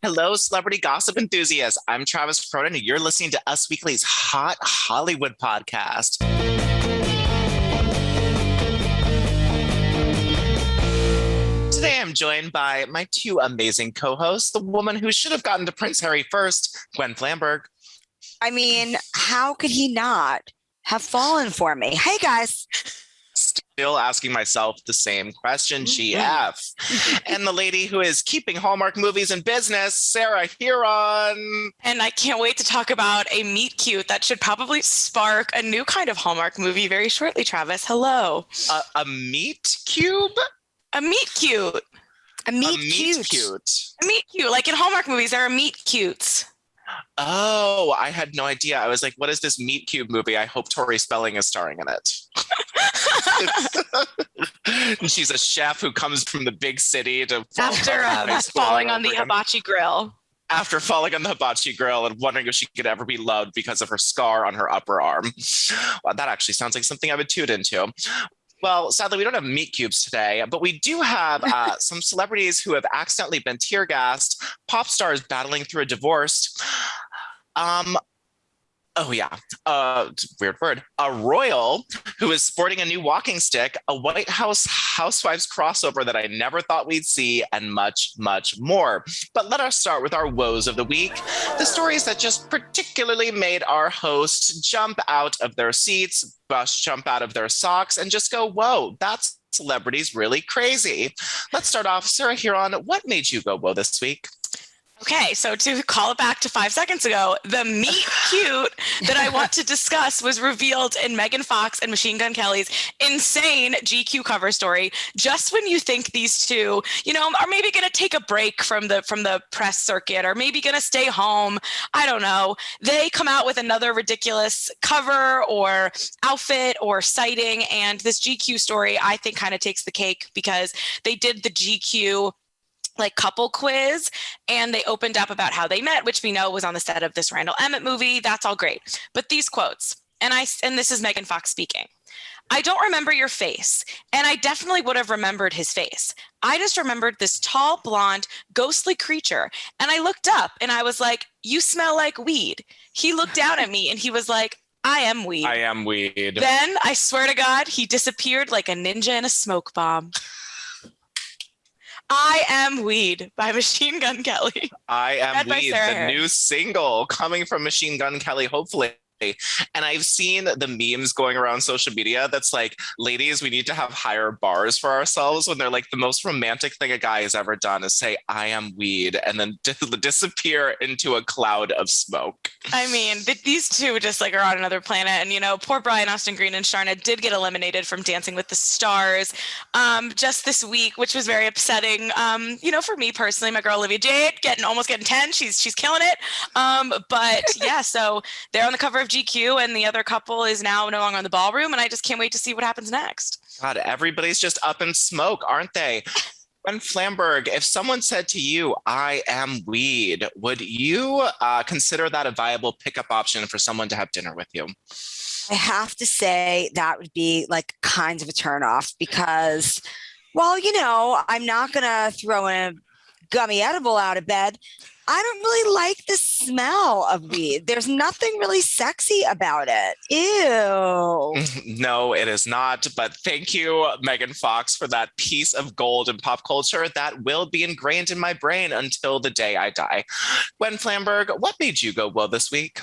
Hello, celebrity gossip enthusiasts. I'm Travis Cronin, and you're listening to Us Weekly's Hot Hollywood podcast. Today, I'm joined by my two amazing co-hosts, the woman who should have gotten to Prince Harry first, Gwen Flamberg. I mean, how could he not have fallen for me? Hey, guys. Still asking myself the same question, GF. And the lady who is keeping Hallmark movies in business, Sarah Huron. And I can't wait to talk about a meet cute that should probably spark a new kind of Hallmark movie very shortly, Travis. Hello. A meet cube? A meet cute. A meet cute. A meet cute. Like in Hallmark movies, there are meet cutes. Oh, I had no idea. I was like, what is this meet cube movie? I hope Tori Spelling is starring in it. She's a chef who comes from the big city to after falling on the hibachi grill. After falling on the hibachi grill and wondering if she could ever be loved because of her scar on her upper arm. Well, that actually sounds like something I would tune into. Well, sadly, we don't have meat cubes today, but we do have some celebrities who have accidentally been tear gassed, pop stars battling through a divorce. Weird word. A royal who is sporting a new walking stick, a White House Housewives crossover that I never thought we'd see, and much, much more. But let us start with our woes of the week, the stories that just particularly made our host jump out of their seats, jump out of their socks, and just go, whoa, that's celebrities really crazy. Let's start off, Sarah Huron, what made you go whoa this week? Okay, so to call it back to 5 seconds ago, the meet cute that I want to discuss was revealed in Megan Fox and Machine Gun Kelly's insane GQ cover story. Just when you think these two, are maybe going to take a break from the press circuit, or maybe going to stay home, I don't know, they come out with another ridiculous cover or outfit or sighting, and this GQ story I think kind of takes the cake because they did the GQ couple quiz, and they opened up about how they met, which we know was on the set of this Randall Emmett movie. That's all great. But these quotes, and this is Megan Fox speaking. I don't remember your face, and I definitely would have remembered his face. I just remembered this tall, blonde, ghostly creature, and I looked up and I was like, you smell like weed. He looked down at me and he was like, I am weed. I am weed. Then, I swear to God, he disappeared like a ninja in a smoke bomb. I Am Weed by Machine Gun Kelly. I Am Weed, the new single coming from Machine Gun Kelly, hopefully. And I've seen the memes going around social media that's like, ladies, we need to have higher bars for ourselves when they're like, the most romantic thing a guy has ever done is say, I am weed, and then disappear into a cloud of smoke. I mean, these two just are on another planet. And, poor Brian Austin Green and Sharna did get eliminated from Dancing with the Stars just this week, which was very upsetting. For me personally, my girl Olivia Jade almost getting 10. She's killing it. But yeah, so they're on the cover of GQ, and the other couple is now no longer in the ballroom, and I just can't wait to see what happens next. God, everybody's just up in smoke, aren't they? And Flamberg, if someone said to you, I am weed, would you consider that a viable pickup option for someone to have dinner with you? I have to say that would be kind of a turnoff because, I'm not going to throw a gummy edible out of bed. I don't really like the smell of weed. There's nothing really sexy about it. Ew. No, it is not. But thank you, Megan Fox, for that piece of gold in pop culture that will be ingrained in my brain until the day I die. Gwen Flamberg, what made you go well this week?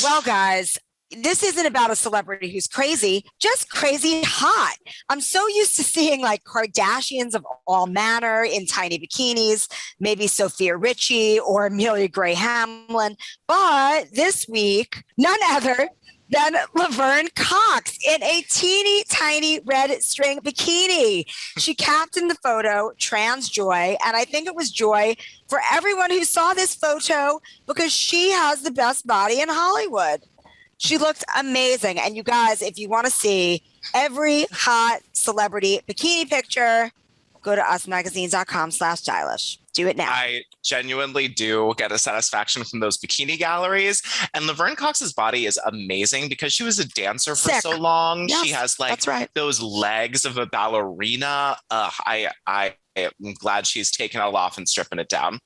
Well, guys, this isn't about a celebrity who's crazy, just crazy hot. I'm so used to seeing Kardashians of all manner in tiny bikinis, maybe Sophia Richie or Amelia Gray Hamlin. But this week, none other than Laverne Cox in a teeny tiny red string bikini. She captioned the photo Trans Joy, and I think it was joy for everyone who saw this photo because she has the best body in Hollywood. She looked amazing. And you guys, if you want to see every hot celebrity bikini picture, go to usmagazines.com/stylish. Do it now. I genuinely do get a satisfaction from those bikini galleries. And Laverne Cox's body is amazing because she was a dancer for so long. Yes, she has that's right. those legs of a ballerina. I I'm glad she's taking it all off and stripping it down.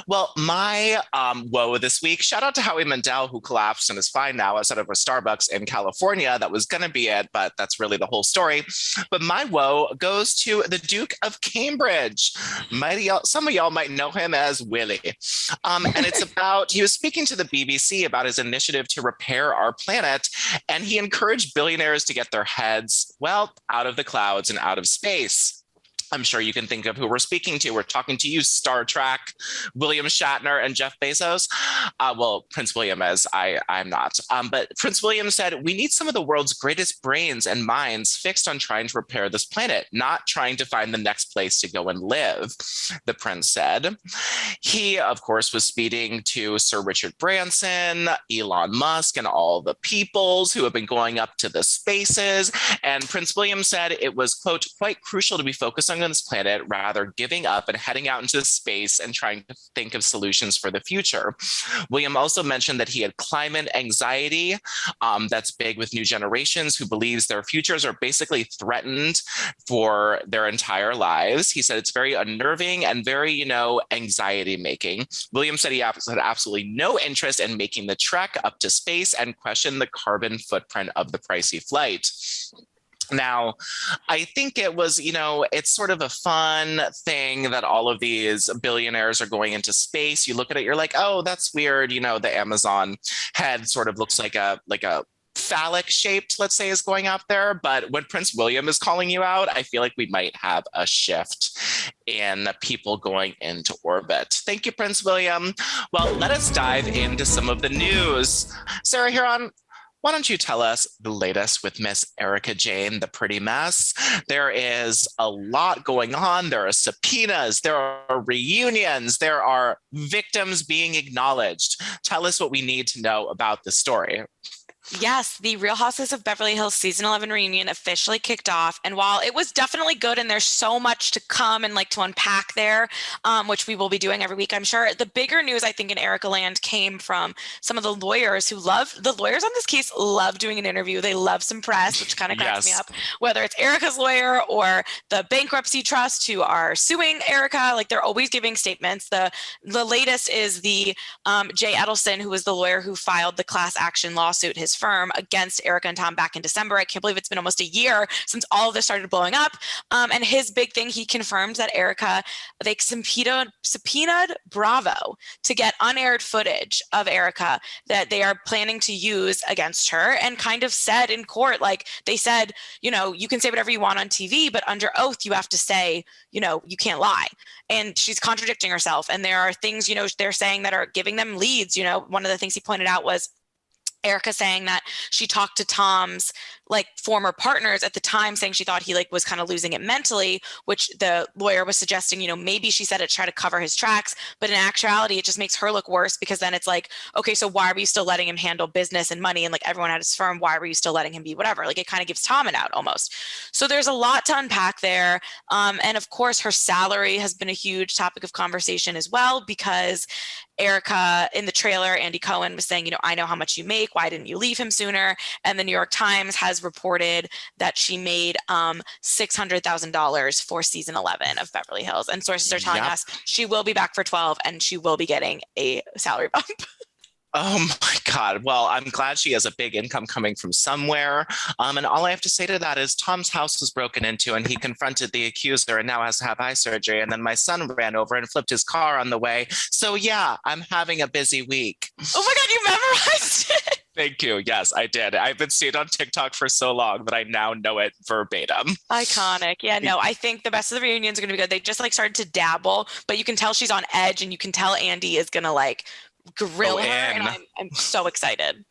Well, my woe this week, shout out to Howie Mandel, who collapsed and is fine now outside of a Starbucks in California. That was going to be it, but that's really the whole story. But my woe goes to the Duke of Cambridge. Some of y'all might know him as Willie. And it's about, he was speaking to the BBC about his initiative to repair our planet, and he encouraged billionaires to get their heads, well, out of the clouds and out of space. I'm sure you can think of who we're speaking to. We're talking to you, Star Trek, William Shatner, and Jeff Bezos. Well, Prince William is, I'm not. But Prince William said, we need some of the world's greatest brains and minds fixed on trying to repair this planet, not trying to find the next place to go and live, the prince said. He, of course, was speaking to Sir Richard Branson, Elon Musk, and all the peoples who have been going up to the spaces. And Prince William said it was, quote, quite crucial to be focused on this planet, rather giving up and heading out into space and trying to think of solutions for the future. William also mentioned that he had climate anxiety. That's big with new generations who believes their futures are basically threatened for their entire lives. He said it's very unnerving and very, anxiety making. William said he had absolutely no interest in making the trek up to space and questioned the carbon footprint of the pricey flight. Now, I think it was, it's sort of a fun thing that all of these billionaires are going into space. You look at it, you're like, oh, that's weird. The Amazon head sort of looks like a phallic shaped, let's say, is going up there. But when Prince William is calling you out, I feel like we might have a shift in people going into orbit. Thank you, Prince William. Well, let us dive into some of the news. Sarah Huron, why don't you tell us the latest with Miss Erika Jayne, the pretty mess? There is a lot going on. There are subpoenas, there are reunions, there are victims being acknowledged. Tell us what we need to know about the story. Yes, the Real Housewives of Beverly Hills season 11 reunion officially kicked off. And while it was definitely good and there's so much to come and to unpack there, which we will be doing every week, I'm sure, the bigger news, I think, in Erika land came from some of the lawyers the lawyers on this case love doing an interview. They love some press, which kind of cracks me up, whether it's Erika's lawyer or the bankruptcy trust who are suing Erika. They're always giving statements. The latest is the Jay Edelson, who was the lawyer who filed the class action lawsuit, his firm, against Erika and Tom back in December. I can't believe it's been almost a year since all of this started blowing up. And his big thing, he confirmed that Erika, they subpoenaed Bravo to get unaired footage of Erika that they are planning to use against her, and kind of said in court, they said, you can say whatever you want on TV, but under oath, you have to say, you can't lie. And she's contradicting herself. And there are things, they're saying that are giving them leads. One of the things he pointed out was Erika saying that she talked to Tom's former partners at the time, saying she thought he was kind of losing it mentally, which the lawyer was suggesting, maybe she said it to try to cover his tracks, but in actuality, it just makes her look worse, because then it's okay, so why were you still letting him handle business and money? And everyone at his firm, why were you still letting him be whatever? It kind of gives Tom an out almost. So there's a lot to unpack there. And of course, her salary has been a huge topic of conversation as well, because Erika, in the trailer, Andy Cohen was saying, I know how much you make. Why didn't you leave him sooner? And the New York Times has reported that she made $600,000 for season 11 of Beverly Hills. And sources are telling us she will be back for 12 and she will be getting a salary bump. Oh my God. Well, I'm glad she has a big income coming from somewhere. And all I have to say to that is Tom's house was broken into and he confronted the accuser and now has to have eye surgery. And then my son ran over and flipped his car on the way. So yeah, I'm having a busy week. Oh my God, you memorized it. Thank you. Yes, I did. I've been seeing it on TikTok for so long that I now know it verbatim. Iconic. Yeah, no, I think the best of the reunions are going to be good. They just started to dabble, but you can tell she's on edge and you can tell Andy is going to grill her. And I'm so excited.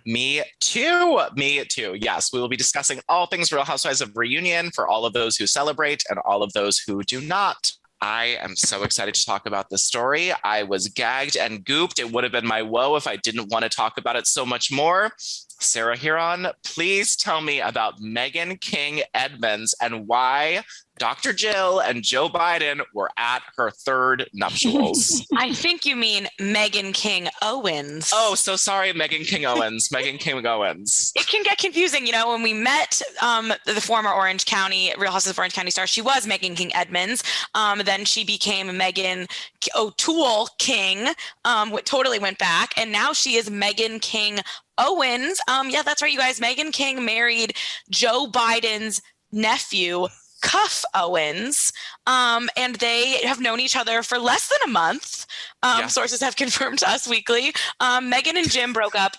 Me too. Me too. Yes, we will be discussing all things Real Housewives of Reunion for all of those who celebrate and all of those who do not. I am so excited to talk about this story. I was gagged and gooped. It would have been my woe if I didn't want to talk about it so much more. Sarah Huron, please tell me about Megan King Edmonds and why Dr. Jill and Joe Biden were at her third nuptials. I think you mean Meghan King Owens. Oh, so sorry, Meghan King Owens. Meghan King Owens. It can get confusing. You know, when we met the former Orange County, Real Houses of Orange County star, she was Meghan King Edmonds. Then she became Meghan O'Toole King, totally went back. And now she is Meghan King Owens. Yeah, that's right, you guys. Meghan King married Joe Biden's nephew, Cuff Owens, and they have known each other for less than a month. Sources have confirmed to Us Weekly. Meghan and Jim broke up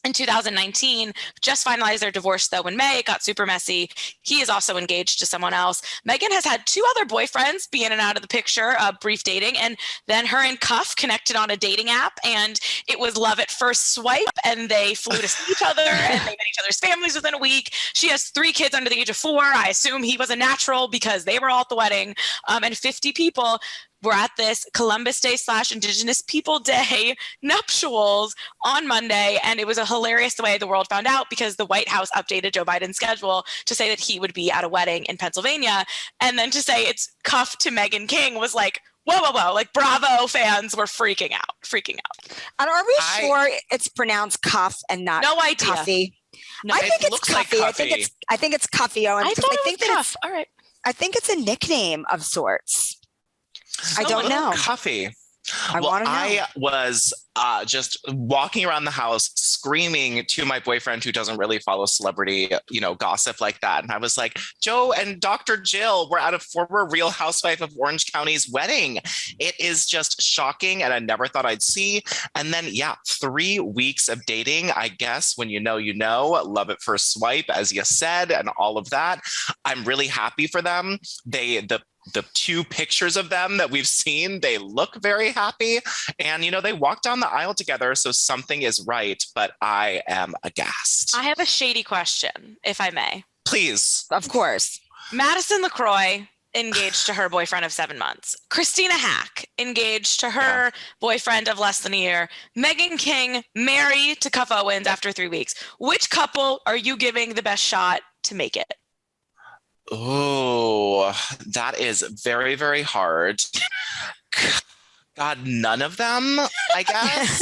in 2019, just finalized their divorce though in May. It got super messy. He is also engaged to someone else. Meghan has had 2 other boyfriends be in and out of the picture, brief dating, and then her and Cuff connected on a dating app, and it was love at first swipe, and they flew to see each other, and they met each other's families within a week. She has 3 kids under the age of 4. I assume he was a natural because they were all at the wedding, and 50 people were at this Columbus Day / Indigenous People Day nuptials on Monday. And it was a hilarious the way the world found out, because the White House updated Joe Biden's schedule to say that he would be at a wedding in Pennsylvania. And then to say it's Cuff to Meghan King was like, whoa, whoa, whoa. Like Bravo fans were freaking out. And are we sure it's pronounced Cuff and not no idea. Cuffy? No, I think it's Cuffy. Like Cuffy. I think it's Cuffy Owens. I thought it was Cuff. All right. I think it's a nickname of sorts. I don't know. Cuffy. I want to know. I was just walking around the house screaming to my boyfriend, who doesn't really follow celebrity, gossip like that. And I was like, Joe and Dr. Jill were at a former Real Housewife of Orange County's wedding. It is just shocking, and I never thought I'd see. And then, 3 weeks of dating, I guess, when you know, love at first swipe, as you said, and all of that. I'm really happy for them. The 2 pictures of them that we've seen, they look very happy. And, they walked down the aisle together. So something is right, but I am aghast. I have a shady question, if I may. Please. Of course. Madison LaCroix engaged to her boyfriend of 7 months. Christina Hack engaged to her boyfriend of less than a year. Meghan King married to Cuff Owens after 3 weeks. Which couple are you giving the best shot to make it? Oh, that is very, very hard. God, none of them, I guess.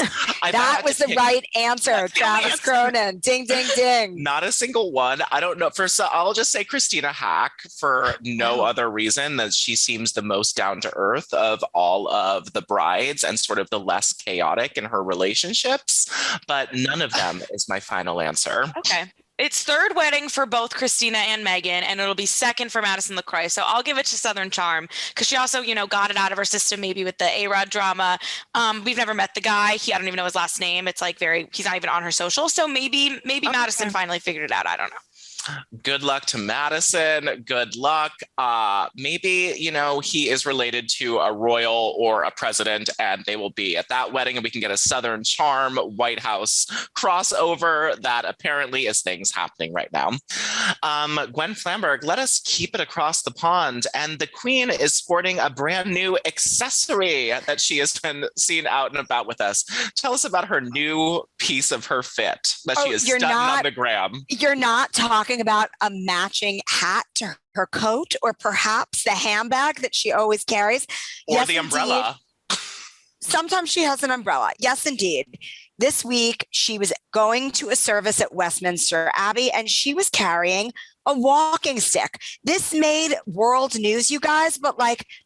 That was the right answer, Travis Cronin. Ding, ding, ding. Not a single one. I don't know. First, I'll just say Christina Hack for no other reason than she seems the most down to earth of all of the brides and sort of the less chaotic in her relationships. But none of them is my final answer. Okay. It's third wedding for both Christina and Meghan, and it'll be second for Madison LaCroix. So I'll give it to Southern Charm, because she also, got it out of her system maybe with the A-Rod drama. We've never met the guy. I don't even know his last name. It's like he's not even on her social. So maybe Madison finally figured it out. I don't know. Good luck to Madison. Good luck. Maybe, he is related to a royal or a president, and they will be at that wedding, and we can get a Southern Charm White House crossover. That apparently is things happening right now. Gwen Flamberg, let us keep it across the pond. And the Queen is sporting a brand new accessory that she has been seen out and about with us. Tell us about her new piece of her fit that she is stunting on the gram. You're not talking about a matching hat to her coat, or perhaps the handbag that she always carries, or yes, the umbrella. Indeed. Sometimes she has an umbrella. Yes, indeed. This week she was going to a service at Westminster Abbey, and she was carrying a walking stick. This made world news, you guys, but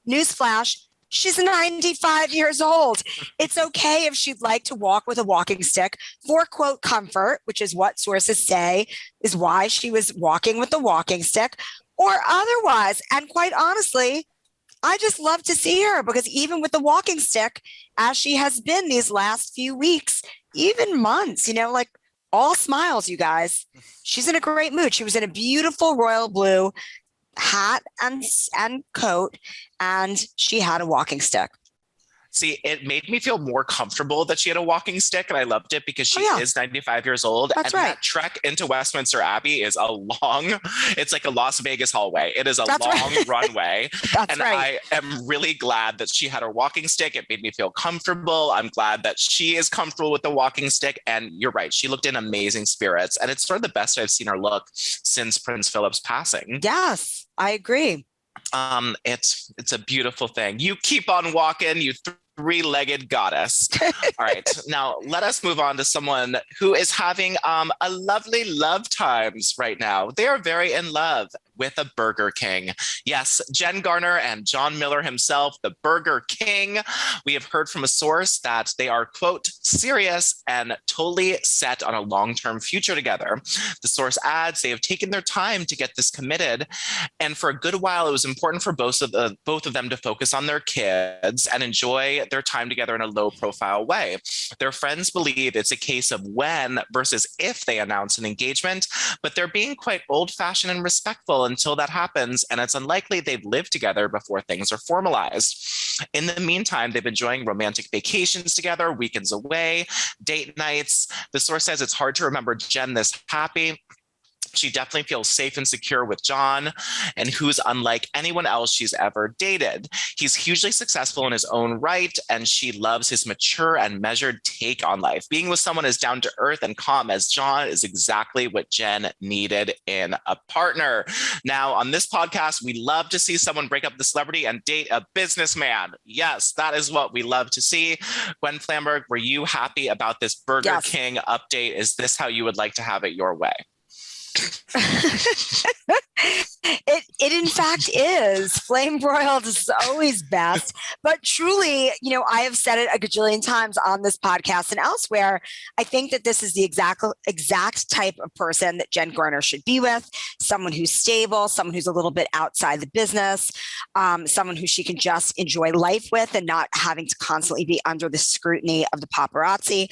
newsflash, she's 95 years old. It's okay if she'd like to walk with a walking stick for, quote, comfort, which is what sources say is why she was walking with the walking stick, or otherwise. And quite honestly, I just love to see her, because even with the walking stick, as she has been these last few weeks, even months, all smiles, you guys. She's in a great mood. She was in a beautiful royal blue hat and coat, and she had a walking stick. See, it made me feel more comfortable that she had a walking stick, and I loved it because she is 95 years old. That's right. That trek into Westminster Abbey is it's like a Las Vegas hallway. It is a runway. That's right. I am really glad that she had her walking stick. It made me feel comfortable. I'm glad that she is comfortable with the walking stick. And you're right. She looked in amazing spirits. And it's sort of the best I've seen her look since Prince Philip's passing. Yes, I agree. It's a beautiful thing. You keep on walking, you three-legged goddess. All right, now let us move on to someone who is having a lovely love times right now. They are very in love with a Burger King. Yes, Jen Garner and John Miller himself, the Burger King. We have heard from a source that they are, quote, serious and totally set on a long-term future together. The source adds they have taken their time to get this committed, and for a good while it was important for both of them to focus on their kids and enjoy their time together in a low-profile way. Their friends believe it's a case of when versus if they announce an engagement, but they're being quite old-fashioned and respectful until that happens, and it's unlikely they've lived together before things are formalized. In the meantime, they've been enjoying romantic vacations together, weekends away, date nights. The source says it's hard to remember Jen this happy. She definitely feels safe and secure with John, and who's unlike anyone else she's ever dated. He's hugely successful in his own right, and she loves his mature and measured take on life. Being with someone as down to earth and calm as John is exactly what Jen needed in a partner. Now, on this podcast, we love to see someone break up the celebrity and date a businessman. Yes, that is what we love to see. Gwen Flamberg, were you happy about this Burger King update? Is this how you would like to have it your way? It in fact is. Flame broiled is always best. But truly, I have said it a gajillion times on this podcast and elsewhere. I think that this is the exact type of person that Jen Garner should be with. Someone who's stable, someone who's a little bit outside the business, someone who she can just enjoy life with and not having to constantly be under the scrutiny of the paparazzi.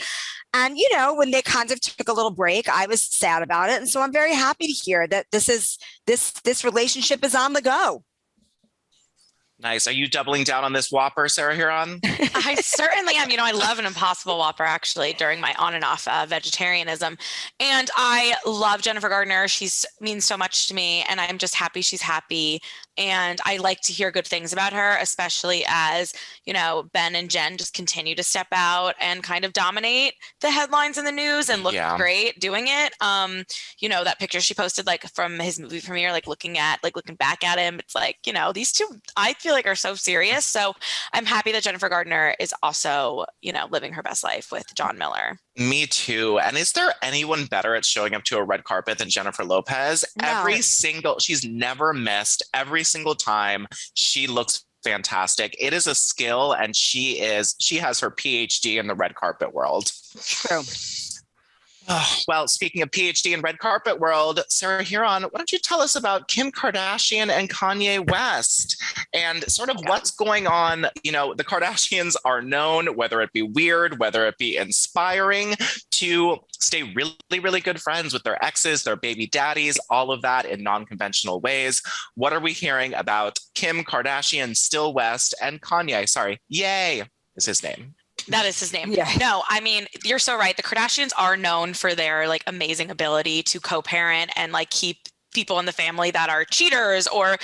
And, when they kind of took a little break, I was sad about it. And so I'm very happy to hear that this relationship is on the go. Nice. Are you doubling down on this Whopper, Sarah Huron? I certainly am. I love an Impossible Whopper actually during my on and off vegetarianism. And I love Jennifer Gardner. She means so much to me, and I'm just happy she's happy. And I like to hear good things about her, especially as, Ben and Jen just continue to step out and kind of dominate the headlines in the news and look great doing it. That picture she posted from his movie premiere, looking back at him. It's these two, I feel are so serious. So I'm happy that Jennifer Gardner is also, living her best life with John Miller. Me too. And is there anyone better at showing up to a red carpet than Jennifer Lopez? No. She's never missed. Every single time she looks fantastic. It is a skill, and she has her PhD in the red carpet world. True. Oh, well, speaking of PhD in red carpet world, Sarah Huron, why don't you tell us about Kim Kardashian and Kanye West and sort of what's going on? The Kardashians are known, whether it be weird, whether it be inspiring, to stay really, really good friends with their exes, their baby daddies, all of that in non-conventional ways. What are we hearing about Kim Kardashian, Still West, and Kanye? Sorry, Ye is his name. That is his name. Yeah. No, I mean, you're so right. The Kardashians are known for their amazing ability to co-parent and keep people in the family that are cheaters or,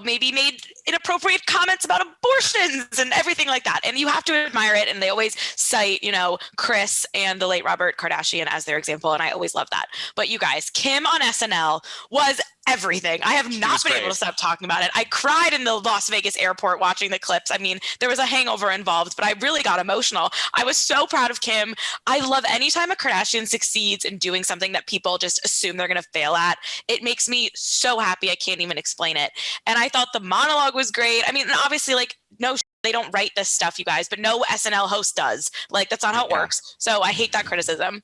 maybe made inappropriate comments about abortions and everything like that. And you have to admire it. And they always cite, Kris and the late Robert Kardashian as their example. And I always love that. But you guys, Kim on SNL was everything. I have not been able to stop talking about it. I cried in the Las Vegas airport watching the clips. I mean, there was a hangover involved, but I really got emotional. I was so proud of Kim. I love anytime a Kardashian succeeds in doing something that people just assume they're going to fail at. It makes me so happy. I can't even explain it. And I thought the monologue was great. I mean, obviously, no, they don't write this stuff, you guys, but no SNL host does. That's not how it works. So I hate that criticism.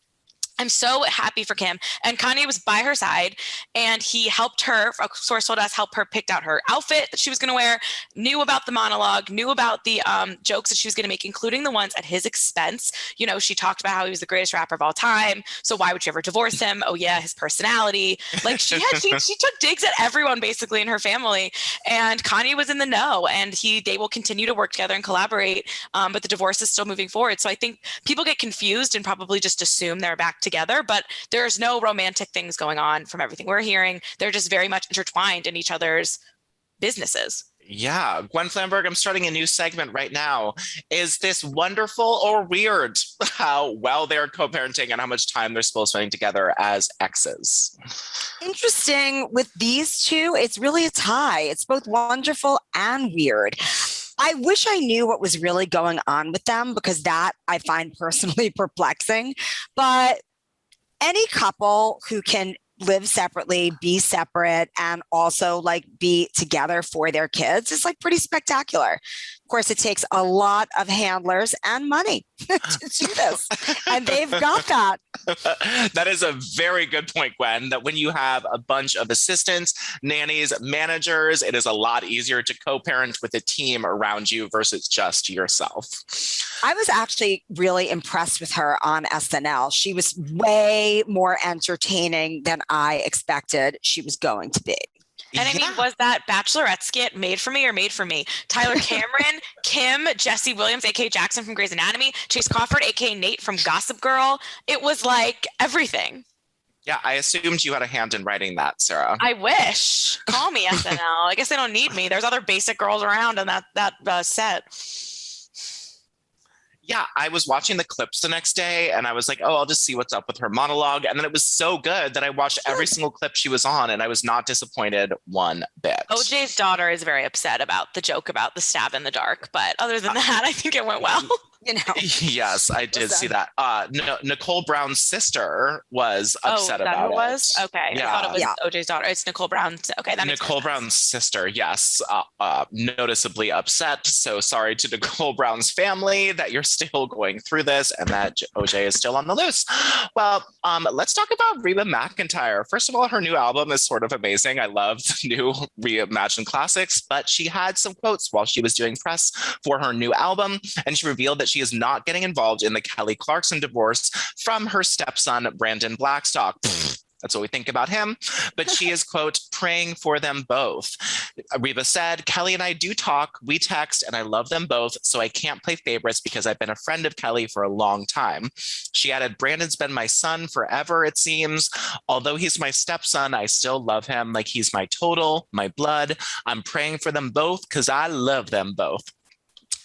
I'm so happy for Kim. And Kanye was by her side, and he helped her, a source told us, help her pick out her outfit that she was going to wear, knew about the monologue, knew about the jokes that she was going to make, including the ones at his expense. She talked about how he was the greatest rapper of all time. So why would you ever divorce him? Oh yeah, his personality. She took digs at everyone basically in her family. And Kanye was in the know, and they will continue to work together and collaborate. But the divorce is still moving forward. So I think people get confused and probably just assume they're back together, but there's no romantic things going on from everything we're hearing. They're just very much intertwined in each other's businesses. Yeah, Gwen Flamberg, I'm starting a new segment right now. Is this wonderful or weird how well they're co-parenting and how much time they're still spending together as exes? Interesting with these two, it's really a tie. It's both wonderful and weird. I wish I knew what was really going on with them because that I find personally perplexing. But any couple who can live separately, be separate, and also like be together for their kids is like pretty spectacular. Of course, it takes a lot of handlers and money to do this, and they've got that. That is a very good point, Gwen, that when you have a bunch of assistants, nannies, managers, it is a lot easier to co-parent with a team around you versus just yourself. I was actually really impressed with her on SNL. She was way more entertaining than I expected she was going to be. And I mean, was that Bachelorette skit made for me or made for me? Tyler Cameron, Kim, Jesse Williams, aka Jackson from Grey's Anatomy, Chase Crawford, aka Nate from Gossip Girl. It was like everything. Yeah, I assumed you had a hand in writing that, Sarah. I wish. Call me SNL. I guess they don't need me. There's other basic girls around on that set. Yeah, I was watching the clips the next day and I was like, oh, I'll just see what's up with her monologue. And then it was so good that I watched every single clip she was on and I was not disappointed one bit. OJ's daughter is very upset about the joke about the stab in the dark. But other than that, I think it went well. You know. Yes, I did see that. Nicole Brown's sister was upset about it. Was? Okay. Yeah. I thought it was OJ's daughter. It's Nicole Brown. Okay, that makes Nicole Brown's sister, yes, noticeably upset. So sorry to Nicole Brown's family that you're still going through this and that OJ is still on the loose. Well, let's talk about Reba McEntire. First of all, her new album is sort of amazing. I love the new reimagined classics, but she had some quotes while she was doing press for her new album, and she revealed that she is not getting involved in the Kelly Clarkson divorce from her stepson, Brandon Blackstock. That's what we think about him. But she is, quote, praying for them both. Reba said, Kelly and I do talk, we text, and I love them both, so I can't play favorites because I've been a friend of Kelly for a long time. She added, Brandon's been my son forever, it seems. Although he's my stepson, I still love him like he's my total, my blood. I'm praying for them both because I love them both.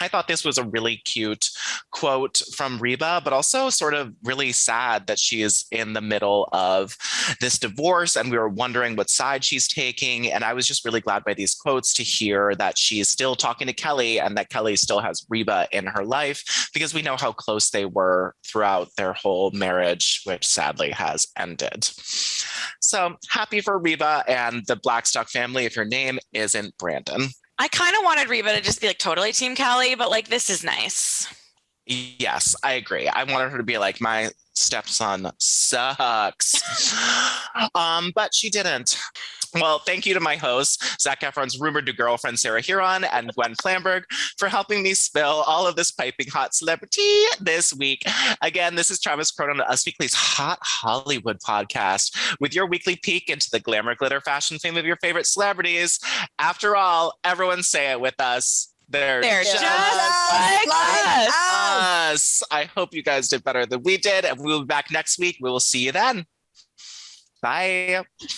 I thought this was a really cute quote from Reba, but also sort of really sad that she is in the middle of this divorce and we were wondering what side she's taking. And I was just really glad by these quotes to hear that she is still talking to Kelly and that Kelly still has Reba in her life because we know how close they were throughout their whole marriage, which sadly has ended. So happy for Reba and the Blackstock family if your name isn't Brandon. I kind of wanted Reba to just be like totally Team Kelly, but like this is nice. Yes, I agree. I wanted her to be like, my stepson sucks. But she didn't. Well, thank you to my hosts, Zac Efron's rumored new girlfriend, Sarah Huron, and Gwen Flamberg for helping me spill all of this piping hot celebrity this week. Again, this is Travis Cronin on Us Weekly's Hot Hollywood podcast with your weekly peek into the glamour, glitter, fashion fame of your favorite celebrities. After all, everyone say it with us. They're just like us. I hope you guys did better than we did, and we'll be back next week. We will see you then. Bye.